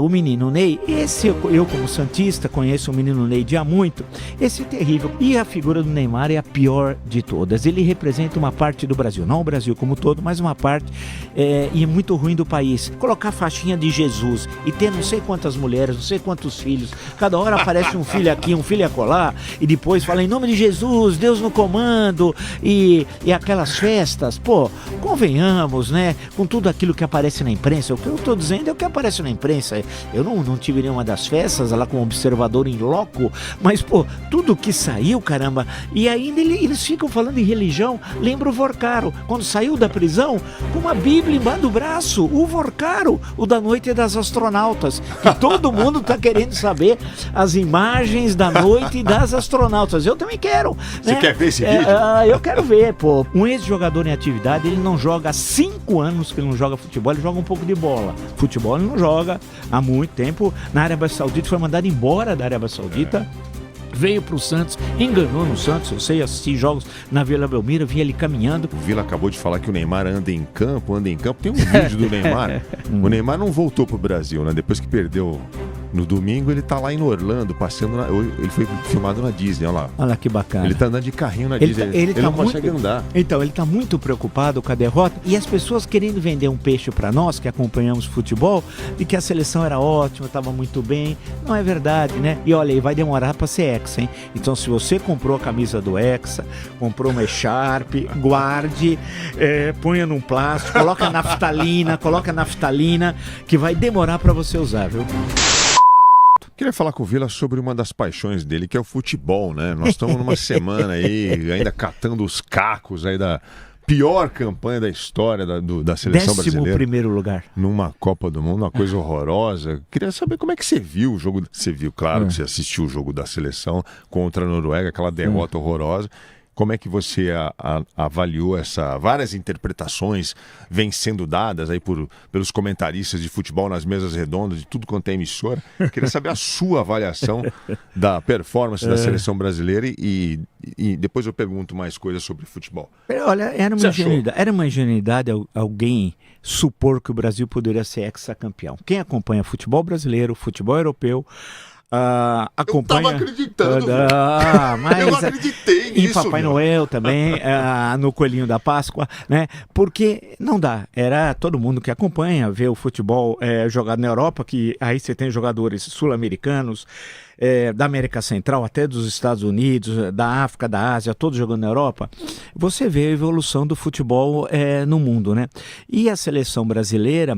O menino Ney, esse eu como santista conheço o menino Ney de há muito, esse é terrível. E a figura do Neymar é a pior de todas. Ele representa uma parte do Brasil, não o Brasil como todo, mas uma parte e muito ruim do país. Colocar a faixinha de Jesus e ter não sei quantas mulheres, não sei quantos filhos, cada hora aparece um filho aqui, um filho acolá, e depois fala em nome de Jesus, Deus no comando, e aquelas festas, pô, convenhamos, né, com tudo aquilo que aparece na imprensa. O que eu estou dizendo é o que aparece na imprensa. Eu não tive nenhuma das festas lá como observador em loco, mas, pô, tudo que saiu, caramba, e ainda eles ficam falando em religião. Lembra o Vorcaro, quando saiu da prisão, com uma Bíblia embaixo do braço, o Vorcaro, o da Noite das Astronautas, que todo mundo tá querendo saber as imagens da Noite das Astronautas. Eu também quero. Você quer ver esse vídeo? Eu quero ver, pô. Um ex-jogador em atividade, ele não joga há 5 anos que ele não joga futebol, ele joga um pouco de bola. Futebol ele não joga há muito tempo. Na Arábia Saudita, foi mandado embora da Arábia Saudita. Veio pro Santos, enganou no Santos. Eu sei, assisti jogos na Vila Belmiro, vi ele caminhando. O Vila acabou de falar que o Neymar anda em campo. Tem um vídeo do Neymar. O Neymar não voltou pro Brasil, né? Depois que perdeu no domingo, ele tá lá em Orlando, passeando ele foi filmado na Disney, olha lá. Olha que bacana. Ele tá andando de carrinho na Disney, ele não consegue andar. Então, ele tá muito preocupado com a derrota, e as pessoas querendo vender um peixe para nós, que acompanhamos futebol, de que a seleção era ótima, tava muito bem. Não é verdade, né? E olha, ele vai demorar para ser Hexa, hein? Então, se você comprou a camisa do Hexa, comprou uma Sharp, guarde, ponha num plástico, coloca naftalina, que vai demorar para você usar, viu? Queria falar com o Vila sobre uma das paixões dele, que é o futebol, né? Nós estamos numa semana aí, ainda catando os cacos aí da pior campanha da história da seleção brasileira. 11º lugar. Numa Copa do Mundo, uma coisa horrorosa. Queria saber como é que você viu o jogo. Você viu, claro, que você assistiu o jogo da seleção contra a Noruega, aquela derrota horrorosa. Como é que você avaliou várias interpretações vêm sendo dadas aí pelos comentaristas de futebol nas mesas redondas, de tudo quanto é emissora? Queria saber a sua avaliação da performance da seleção brasileira e depois eu pergunto mais coisas sobre futebol. Olha, era uma ingenuidade alguém supor que o Brasil poderia ser hexacampeão. Quem acompanha futebol brasileiro, futebol europeu, acompanha... Eu tava acreditando. Mas eu acreditei nisso. Em Papai Noel também, no Coelhinho da Páscoa, né? Porque não dá. Era todo mundo que acompanha, vê o futebol jogado na Europa, que aí você tem jogadores sul-americanos, da América Central, até dos Estados Unidos, da África, da Ásia, todos jogando na Europa. Você vê a evolução do futebol no mundo, né? E a seleção brasileira,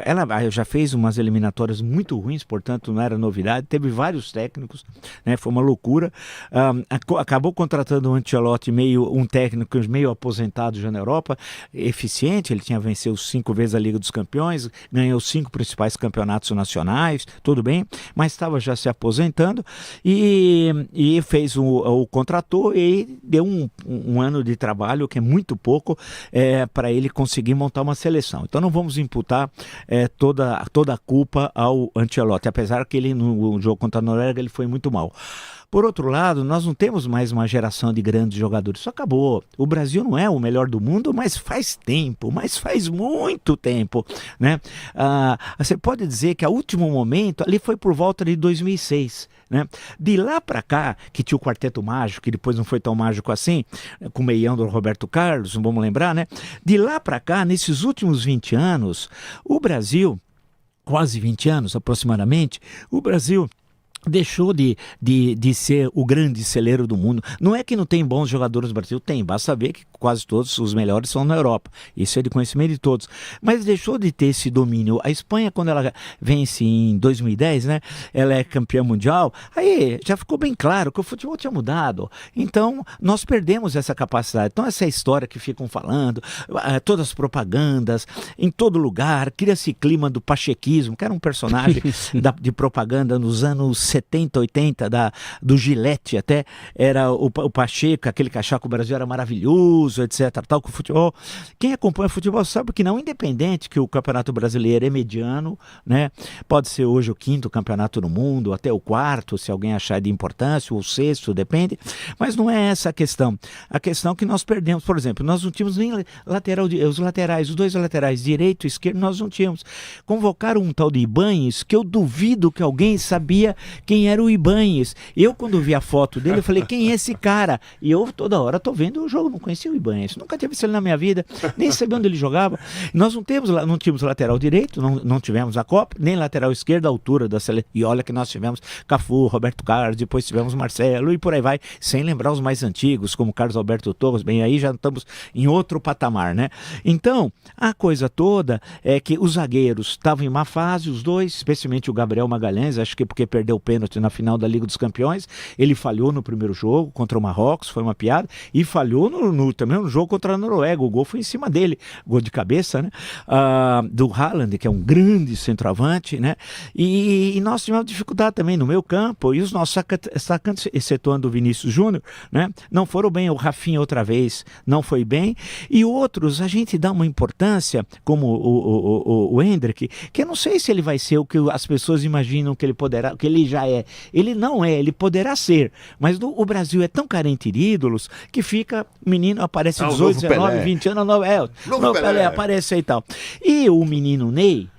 ela já fez umas eliminatórias muito ruins, portanto não era novidade, teve vários técnicos, né? Foi uma loucura. Acabou contratando um Ancelotti, um técnico meio aposentado já na Europa, eficiente, ele tinha vencido 5 vezes a Liga dos Campeões, ganhou 5 principais campeonatos nacionais, tudo bem, mas estava já se aposentando e fez o contratou e deu um ano de trabalho, que é muito pouco, para ele conseguir montar uma seleção. Então não vamos imputar toda a culpa ao Ancelotti, apesar que ele no jogo contra a Noruega ele foi muito mal. Por outro lado, nós não temos mais uma geração de grandes jogadores. Isso acabou. O Brasil não é o melhor do mundo, mas faz muito tempo, né? Você pode dizer que o último momento ali foi por volta de 2006, né? De lá para cá, que tinha o Quarteto Mágico, que depois não foi tão mágico assim, com o meião do Roberto Carlos, não vamos lembrar, né? De lá para cá, nesses últimos 20 anos, o Brasil, quase 20 anos aproximadamente, o Brasil deixou de ser o grande celeiro do mundo. Não é que não tem bons jogadores no Brasil, tem, basta ver que quase todos os melhores são na Europa, isso é de conhecimento de todos, mas deixou de ter esse domínio. A Espanha, quando ela vence em 2010, né, ela é campeã mundial, aí já ficou bem claro que o futebol tinha mudado, então nós perdemos essa capacidade. Então essa história que ficam falando, todas as propagandas, em todo lugar, cria-se clima do pachequismo, que era um personagem de propaganda nos anos 70, 80, do Gillette até, era o Pacheco, aquele que achava que o Brasil era maravilhoso, etc, tal, com o futebol. Quem acompanha futebol sabe que não, independente que o Campeonato Brasileiro é mediano, né? Pode ser hoje o 5º campeonato do mundo, até o 4º, se alguém achar de importância, ou o 6º, depende, mas não é essa a questão. A questão é que nós perdemos, por exemplo, nós não tínhamos nem lateral, os laterais, os dois laterais, direito e esquerdo, nós não tínhamos. Convocaram um tal de Ibanhes, que eu duvido que alguém sabia quem era o Ibanhes. Eu, quando vi a foto dele, eu falei, quem é esse cara? E eu, toda hora, tô vendo o jogo, não conhecia o Ibanhes, nunca tinha visto ele na minha vida, nem sabia onde ele jogava. Nós não tínhamos lateral direito, não tivemos a Copa, nem lateral esquerdo à altura da seleção. E olha que nós tivemos Cafu, Roberto Carlos, depois tivemos Marcelo e por aí vai, sem lembrar os mais antigos, como Carlos Alberto Torres. Bem, aí já estamos em outro patamar, né? Então, a coisa toda é que os zagueiros estavam em má fase, os dois, especialmente o Gabriel Magalhães, acho que porque perdeu o pênalti na final da Liga dos Campeões, ele falhou no primeiro jogo contra o Marrocos, foi uma piada, e falhou também no jogo contra a Noruega, o gol foi em cima dele, gol de cabeça, né? Do Haaland, que é um grande centroavante, né? E nós tivemos dificuldade também no meio campo, e os nossos atacantes, excetuando o Vinícius Júnior, né? Não foram bem, o Rafinha outra vez não foi bem, e outros a gente dá uma importância, como o Endrick, que eu não sei se ele vai ser o que as pessoas imaginam que ele poderá, que ele já é. Ele não é, ele poderá ser, mas o Brasil é tão carente de ídolos que fica, menino aparece 18, 19, 20 anos, novo Pelé aparece aí e tal. E o menino Ney,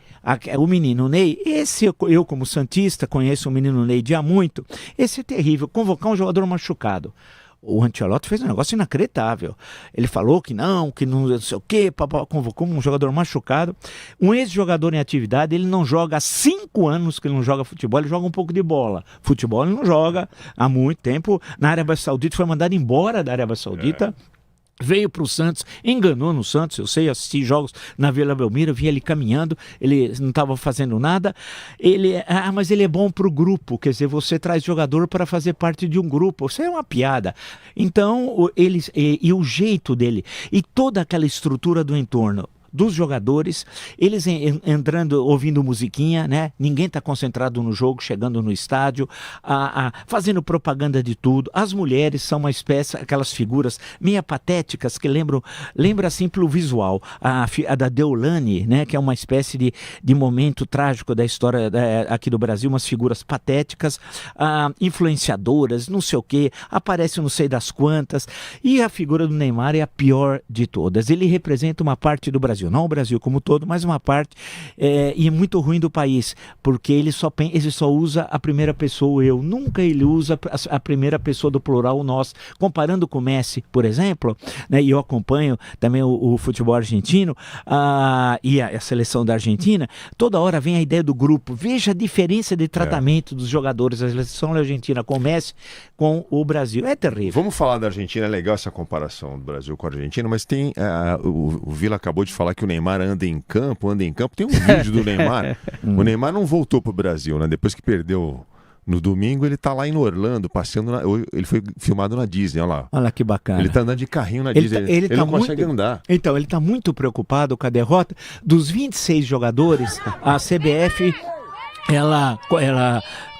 esse eu como santista conheço o menino Ney de há muito, esse é terrível, convocar um jogador machucado. O Ancelotti fez um negócio inacreditável. Ele falou que não sei o quê, convocou um jogador machucado. Um ex-jogador em atividade, ele não joga há 5 anos que ele não joga futebol, ele joga um pouco de bola. Futebol ele não joga há muito tempo. Na Arábia Saudita, foi mandado embora da Arábia Saudita. Veio para o Santos, enganou no Santos, eu sei, assisti jogos na Vila Belmiro, vi ele caminhando, ele não estava fazendo nada, mas ele é bom para o grupo, quer dizer, você traz jogador para fazer parte de um grupo, isso é uma piada. Então, e o jeito dele, e toda aquela estrutura do entorno, dos jogadores, eles entrando, ouvindo musiquinha, né? Ninguém está concentrado no jogo, chegando no estádio, fazendo propaganda de tudo. As mulheres são uma espécie, aquelas figuras meia patéticas que lembra assim pelo visual. A da Deolane, né? Que é uma espécie de momento trágico da história aqui do Brasil, umas figuras patéticas, influenciadoras, não sei o quê, aparece não sei das quantas. E a figura do Neymar é a pior de todas. Ele representa uma parte do Brasil. Não o Brasil como todo, mas uma parte, e é muito ruim do país, porque ele só usa a primeira pessoa, eu. Nunca ele usa a primeira pessoa do plural, o nós. Comparando com o Messi, por exemplo, né, e eu acompanho também o futebol argentino e a seleção da Argentina, toda hora vem a ideia do grupo. Veja a diferença de tratamento dos jogadores da seleção argentina com o Messi, com o Brasil. É terrível. Vamos falar da Argentina, é legal essa comparação do Brasil com a Argentina, mas tem o Vila acabou de falar que o Neymar anda em campo, tem um vídeo do Neymar. O Neymar não voltou pro Brasil, né? Depois que perdeu no domingo, ele tá lá em Orlando, passeando, ele foi filmado na Disney, olha lá. Olha que bacana. Ele tá andando de carrinho na Disney, ele não consegue andar. Então, ele tá muito preocupado com a derrota. Dos 26 jogadores, a CBF, ela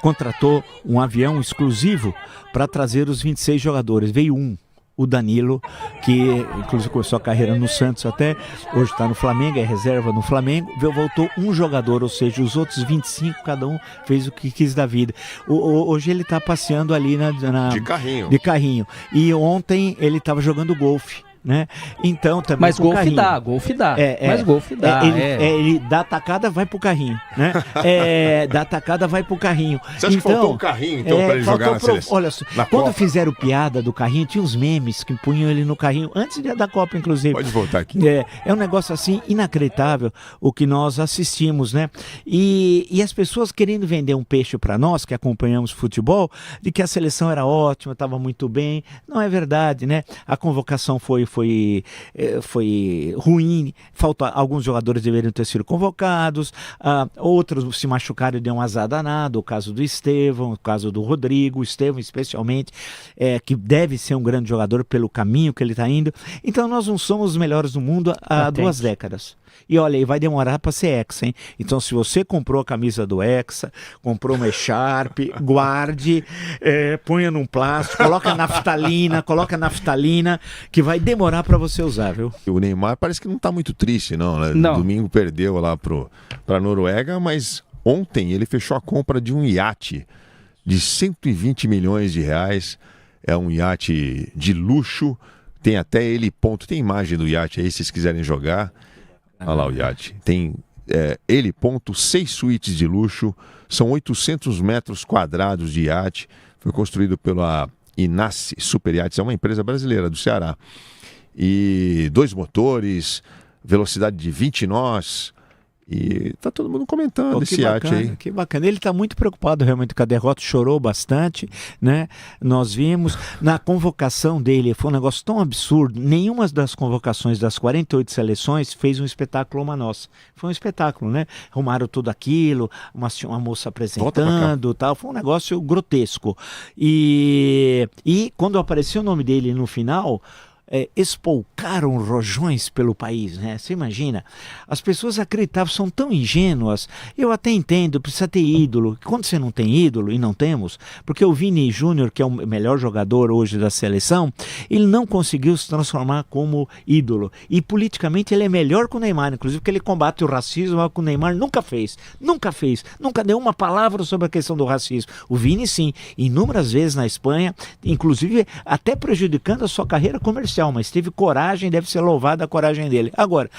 contratou um avião exclusivo para trazer os 26 jogadores. Veio o Danilo, que inclusive começou a carreira no Santos até, hoje está no Flamengo, é reserva no Flamengo, voltou um jogador, ou seja, os outros 25, cada um fez o que quis da vida. Hoje ele está passeando ali de carrinho. E ontem ele estava jogando golfe. Né? Então também mas golfe dá. Mas golfe dá. Ele dá atacada, vai pro carrinho, né? Dá atacada, vai pro carrinho. Você acha que faltou um carrinho então para ele jogar na seleção? Olha só, quando fizeram piada do carrinho, tinha uns memes que punham ele no carrinho antes da Copa, inclusive. Pode voltar aqui. É um negócio assim inacreditável o que nós assistimos, né? E as pessoas querendo vender um peixe para nós que acompanhamos futebol, de que a seleção era ótima, estava muito bem. Não é verdade, né? A convocação foi foi ruim, alguns jogadores deveriam ter sido convocados, outros se machucaram e deu um azar danado, o caso do Estevão, o caso do Rodrigo, o Estevão especialmente, que deve ser um grande jogador pelo caminho que ele está indo. Então nós não somos os melhores do mundo há 2 décadas. E olha, e vai demorar para ser Hexa, hein? Então, se você comprou a camisa do Hexa, comprou uma Sharp, guarde, ponha num plástico, coloca naftalina, que vai demorar para você usar, viu? O Neymar parece que não está muito triste, não, né? Não. Domingo perdeu lá para a Noruega, mas ontem ele fechou a compra de um iate de 120 milhões de reais. É um iate de luxo, tem até tem imagem do iate aí, se vocês quiserem jogar. Olha lá o iate. Tem 6 suítes de luxo, são 800 metros quadrados de iate. Foi construído pela Inace Super Yachts, é uma empresa brasileira do Ceará. E 2 motores, velocidade de 20 nós. E tá todo mundo comentando esse iate aí. Que bacana. Ele está muito preocupado realmente com a derrota, chorou bastante, né? Nós vimos na convocação dele, foi um negócio tão absurdo. Nenhuma das convocações das 48 seleções fez um espetáculo como a nossa. Foi um espetáculo, né? Arrumaram tudo aquilo, uma moça apresentando, tal. Foi um negócio grotesco. E quando apareceu o nome dele no final, espolcaram rojões pelo país, né? Você imagina? As pessoas acreditavam, são tão ingênuas. Eu até entendo, precisa ter ídolo. Quando você não tem ídolo, e não temos, porque o Vini Júnior, que é o melhor jogador hoje da seleção, ele não conseguiu se transformar como ídolo. E politicamente ele é melhor que o Neymar, inclusive porque ele combate o racismo, o que o Neymar nunca fez. Nunca deu uma palavra sobre a questão do racismo. O Vini, sim, inúmeras vezes na Espanha, inclusive até prejudicando a sua carreira comercial, mas teve coragem, deve ser louvada a coragem dele. Agora,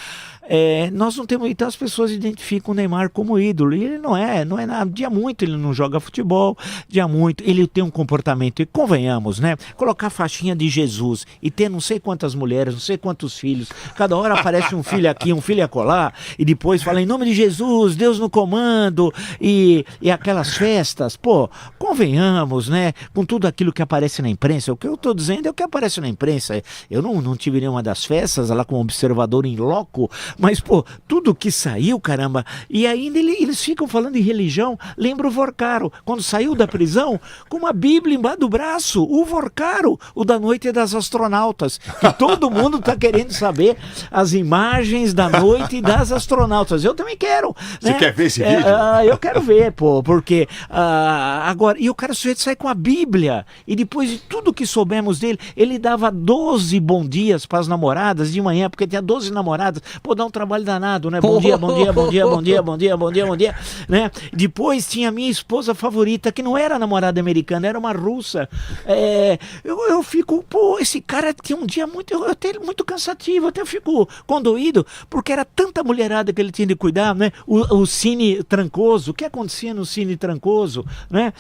nós não temos, então as pessoas identificam o Neymar como ídolo, e ele não é nada. Dia muito ele não joga futebol, dia muito ele tem um comportamento, e convenhamos, né? Colocar faixinha de Jesus e ter não sei quantas mulheres, não sei quantos filhos, cada hora aparece um filho aqui, um filho acolá, e depois fala em nome de Jesus, Deus no comando, e aquelas festas, convenhamos, né? Com tudo aquilo que aparece na imprensa, o que eu estou dizendo é o que aparece na imprensa. Eu não tive nenhuma das festas lá como observador em loco, mas, tudo que saiu, caramba, e ainda eles ficam falando em religião. Lembra o Vorcaro, quando saiu da prisão, com uma Bíblia embaixo do braço, o Vorcaro, o da Noite das Astronautas, que todo mundo está querendo saber as imagens da Noite das Astronautas. Eu também quero. Você quer ver esse vídeo? Eu quero ver, porque agora, e o cara sujeito sai com a Bíblia, e depois de tudo que soubemos dele, ele dava 12 bom dias para as namoradas de manhã, porque tinha 12 namoradas. Dá um trabalho danado, né? Bom dia, né? Depois tinha a minha esposa favorita, que não era namorada americana, era uma russa. Eu fico, esse cara tinha um dia muito cansativo, até fico condoído, porque era tanta mulherada que ele tinha de cuidar, né? O Cine Trancoso, o que acontecia no Cine Trancoso, né?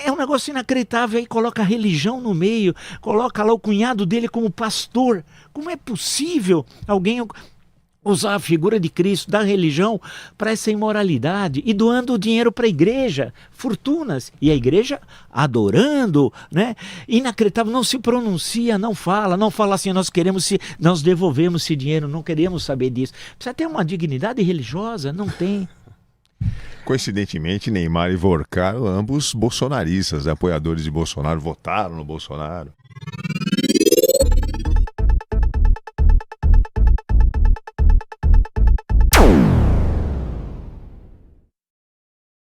É um negócio inacreditável, aí coloca a religião no meio, coloca lá o cunhado dele como pastor. Como é possível alguém usar a figura de Cristo, da religião, para essa imoralidade, e doando dinheiro para a igreja, fortunas, e a igreja adorando, né? Inacreditável, não se pronuncia, não fala assim, nós devolvemos esse dinheiro, não queremos saber disso. Precisa ter uma dignidade religiosa, não tem. Coincidentemente, Neymar e Vorcaro, ambos bolsonaristas, apoiadores de Bolsonaro, votaram no Bolsonaro.